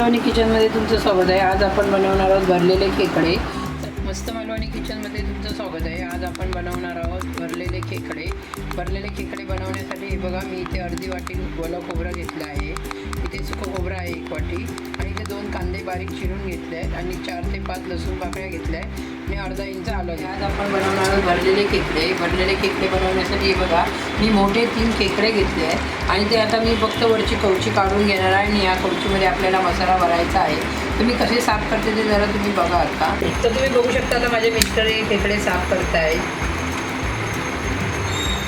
मालवणी किचनमध्ये तुमचं स्वागत आहे। आज आपण बनवणार आहोत भरलेले खेकडे। मस्त मालवणी किचनमध्ये तुमचं स्वागत आहे। आज आपण बनवणार आहोत भरलेले खेकडे। भरलेले खेकडे बनवण्यासाठी हे बघा, मी इथे अर्धी वाटी ओलं खोबरं घेतलं आहे, इथे सुकं खोबरं आहे 1 वाटी, आणि इथे 2 कांदे बारीक चिरून घेतले आहेत, आणि 4 ते 5 लसूण पाकळ्या घेतल्या आहेत, आणि अर्धा इंच आलं। आज आपण बनवणार आहोत भरलेले खेकडे। भरलेले खेकडे बनवण्यासाठी हे बघा, मी मोठे 3 खेकडे घेतले आहेत, आणि ते आता मी फक्त वरची कवची काढून घेणार आहे, आणि या कवचीमध्ये आपल्याला मसाला भरायचा आहे। तुम्ही कसे साफ करते ते जरा तुम्ही बघा। आता तर तुम्ही बघू शकता, आता माझे मिस्टर हे खेकडे साफ करतायत।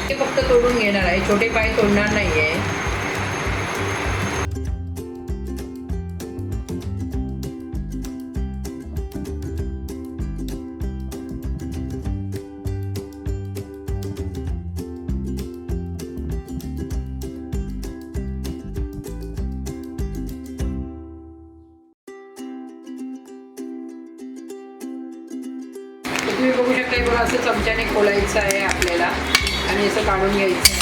ते फक्त तोडून घेणार आहे, छोटे पाय तोडणार नाही आहे। तुम्ही बघू शकता, हे बघा असं चमच्याने खोलायचं आहे आपल्याला, आणि असं काढून घ्यायचं आहे,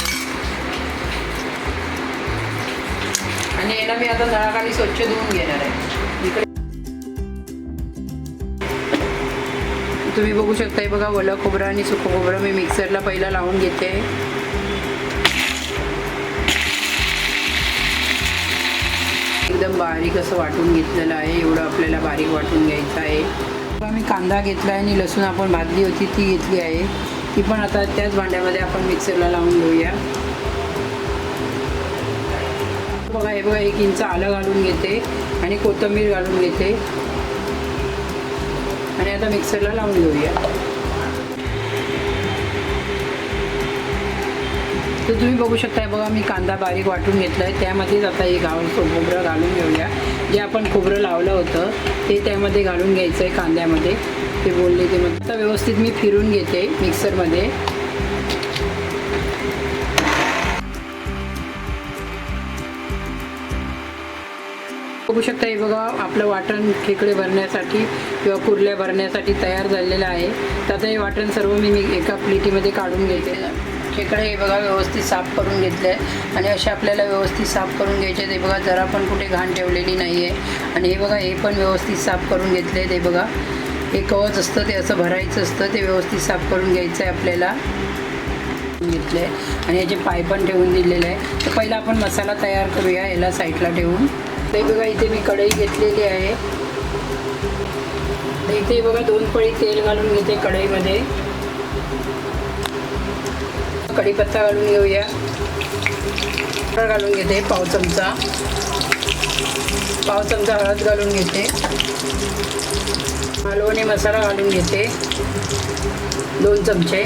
आणि याला मी आता नळाखाली स्वच्छ धुवून घेणार आहे। इकडे तुम्ही बघू शकता, हे बघा ओलं खोबरं आणि सुकं खोबरं मी मिक्सरला पहिला लावून घेते। एकदम बारीक असं वाटून घेतलेलं आहे, एवढं आपल्याला बारीक वाटून घ्यायचं आहे। मी कांदा घेतला आहे, आणि लसूण आपण भाजली होती ती घेतली आहे, ती पण आता त्याच भांड्यामध्ये आपण मिक्सरला लावून घेऊया। बघा, हे बघा 1 इंच आलं घालून घेते, आणि कोथिंबीर घालून घेते, आणि आता मिक्सरला लावून घेऊया। तर तुम्ही बघू शकता, बघा मी कांदा बारीक वाटून घेतला आहे, त्यामध्येच आता हे खोबरं घालून घेऊया। जे आपण खोबरं लावलं होतं ते त्यामध्ये घालून घ्यायचं आहे, कांद्यामध्ये ते बोलले ते मग आता व्यवस्थित मी फिरून घेते मिक्सरमध्ये। बघू शकता, हे बघा आपलं वाटण खेकडे भरण्यासाठी किंवा कुर्ल्या भरण्यासाठी तयार झालेलं आहे। तर आता हे वाटण सर्व मी एका प्लेटीमध्ये काढून घेते। खेकडे हे बघा व्यवस्थित साफ करून घेतले आहे, आणि असे आपल्याला व्यवस्थित साफ करून घ्यायचे। ते बघा जरा पण कुठे घाण ठेवलेली नाही आहे, आणि हे बघा हे पण व्यवस्थित साफ करून घेतले। ते बघा हे कवच असतं, ते असं भरायचं असतं, ते व्यवस्थित साफ करून घ्यायचं आहे आपल्याला। घेतले आणि याचे पाय पण ठेवून दिलेले आहे। तर पहिला आपण मसाला तयार करूया, याला साईडला ठेवून। ते बघा इथे मी कढई घेतलेली आहे, इथे बघा 2 पळी तेल घालून घेते कढईमध्ये। कढीपत्ता घालून घेऊया, घालून घेते पाव चमचा हळद घालून घेते, मालवणी मसाला घालून घेते 2 चमचे,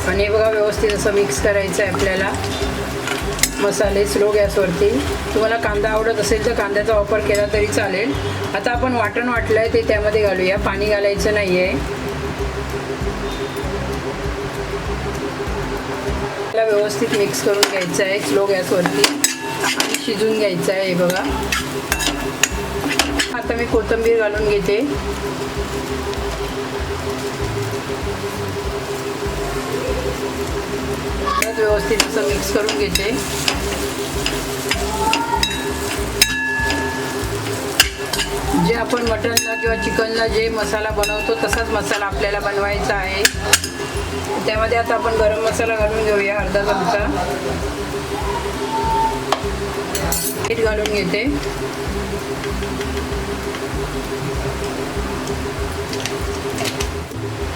आणि बघा व्यवस्थित असं मिक्स करायचं आहे आपल्याला मसाले स्लो गॅसवरती। तुम्हाला कांदा आवडत असेल तर कांद्याचा वापर केला तरी चालेल। आता आपण वाटण वाटलं आहे ते त्यामध्ये घालूया, पाणी घालायचं नाही आहे। व्यवस्थित मिक्स करून घ्यायचं आहे स्लो गॅसवरती, आणि शिजून घ्यायचं आहे। हे बघा आता मी कोथिंबीर घालून घेते, व्यवस्थित असं मिक्स करून घेते। जे आपण मटनला किंवा चिकनला जे मसाला बनवतो तसाच मसाला आपल्याला बनवायचा आहे। त्यामध्ये आता आपण गरम मसाला घालून घेऊया, अर्धा चमचा मीठ घालून घेते,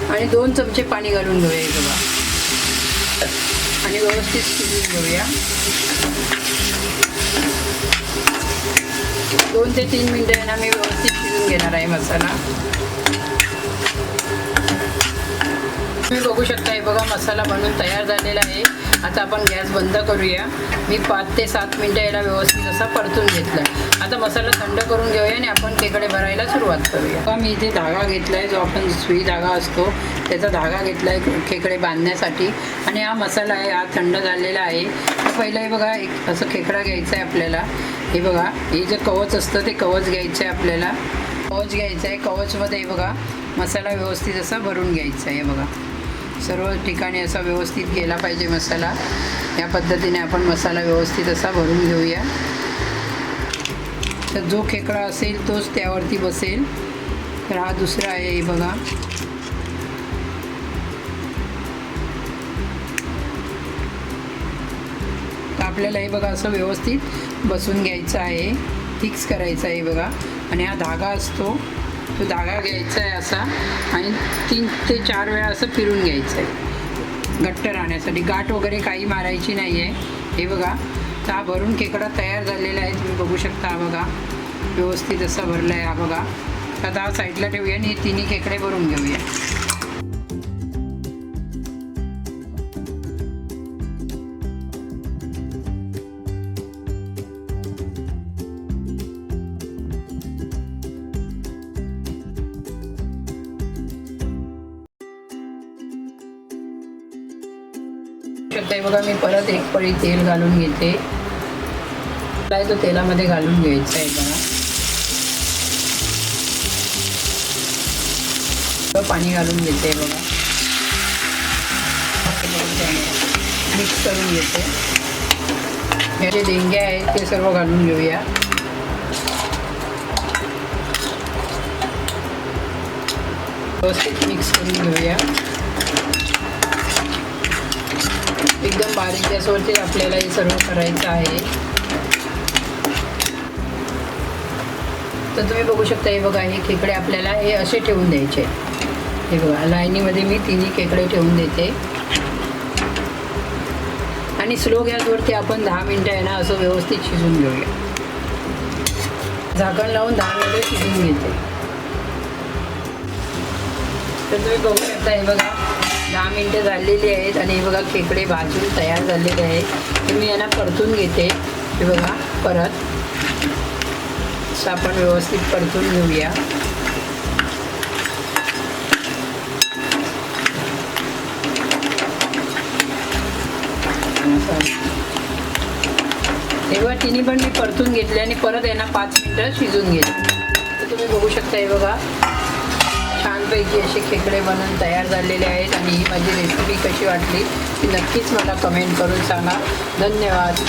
आणि 2 चमचे पाणी घालून घेऊया। हे बघा, आणि व्यवस्थित शिजवून घेऊया। 2 ते 3 मिनिटं ना मी व्यवस्थित शिजवून घेणार आहे मसाला। तुम्ही बघू शकता, हे बघा मसाला बनवून तयार झालेला आहे। आता आपण गॅस बंद करूया। मी 5 ते 7 मिनिटं याला व्यवस्थित असा परतून घेतला। आता मसाला थंड करून घेऊया, आणि आपण खेकडे भरायला सुरुवात करूया। मी इथे धागा घेतला आहे, जो आपण सुई धागा असतो त्याचा धागा घेतला आहे खेकडे बांधण्यासाठी, आणि हा मसाला आहे हा थंड झालेला आहे। तर पहिलं हे बघा एक असं खेकडा घ्यायचा आहे आपल्याला। हे बघा हे जे कवच असतं ते कवच घ्यायचं आहे आपल्याला, कवच घ्यायचं आहे। कवचमध्ये हे बघा मसाला व्यवस्थित असा भरून घ्यायचा आहे। बघा सर्व ठिकाणी असा व्यवस्थित गेला पाहिजे मसाला. या पद्धतीने आपण मसाला व्यवस्थित असा भरून घेऊया. तर जो खेकडा असेल तोच त्यावरती बसेल. तर हा दुसरा आहे, हे बघा. तर आपल्याला हे बघा असं व्यवस्थित बसून घ्यायचं आहे, फिक्स करायचं आहे बघा. आणि हा धागा असतो तो धागा घ्यायचा आहे असा आणि 3 ते 4 वेळा असं फिरून घ्यायचं आहे घट्ट राहण्यासाठी. गाठ वगैरे काही मारायची नाही आहे. हे बघा, तर हा भरून खेकडा तयार झालेला आहे. तुम्ही बघू शकता. हा बघा व्यवस्थित असा भरला आहे. हा बघा. आता हा साईडला ठेवूया आणि हे तिन्ही खेकडे भरून घेऊया. शकता बघा, मी परत एक पळी तेल घालून घेते. काय तो तेलामध्ये घालून घ्यायचं आहे बघा. पाणी घालून घेते बघा. मिक्स करून घेते. हे जे देंग्या आहेत ते सर्व घालून घेऊया. व्यवस्थित मिक्स करून घेऊया. एकदम बारीक गॅसवरती आपल्याला हे सर्व करायचं आहे. तर तुम्ही बघू शकता. हे बघा, हे खेकडे आपल्याला हे असे ठेवून द्यायचे. हे बघा, लाईनीमध्ये मी तिन्ही खेकडे ठेवून देते आणि स्लो गॅसवरती आपण 10 मिनटं आहे ना असं व्यवस्थित शिजवून घेऊया. झाकण लावून 10 मिनटं शिजवून घेते. तर तुम्ही बघू शकता. हे बघा 10 मिनटं झालेली आहेत आणि हे बघा खेकडे भाजून तयार झालेले आहेत. तर मी यांना परतून घेते. हे बघा, परत असं आपण व्यवस्थित परतून घेऊया. तेव्हा तिन्ही पण मी परतून घेतले आणि परत यांना 5 मिनटं शिजून घेतले. तर तुम्ही बघू शकता. हे बघा, छानपैकी असे खेकडे बनवून तयार झालेले आहेत. आणि ही माझी रेसिपी कशी वाटली ती नक्कीच मला कमेंट करून सांगा. धन्यवाद.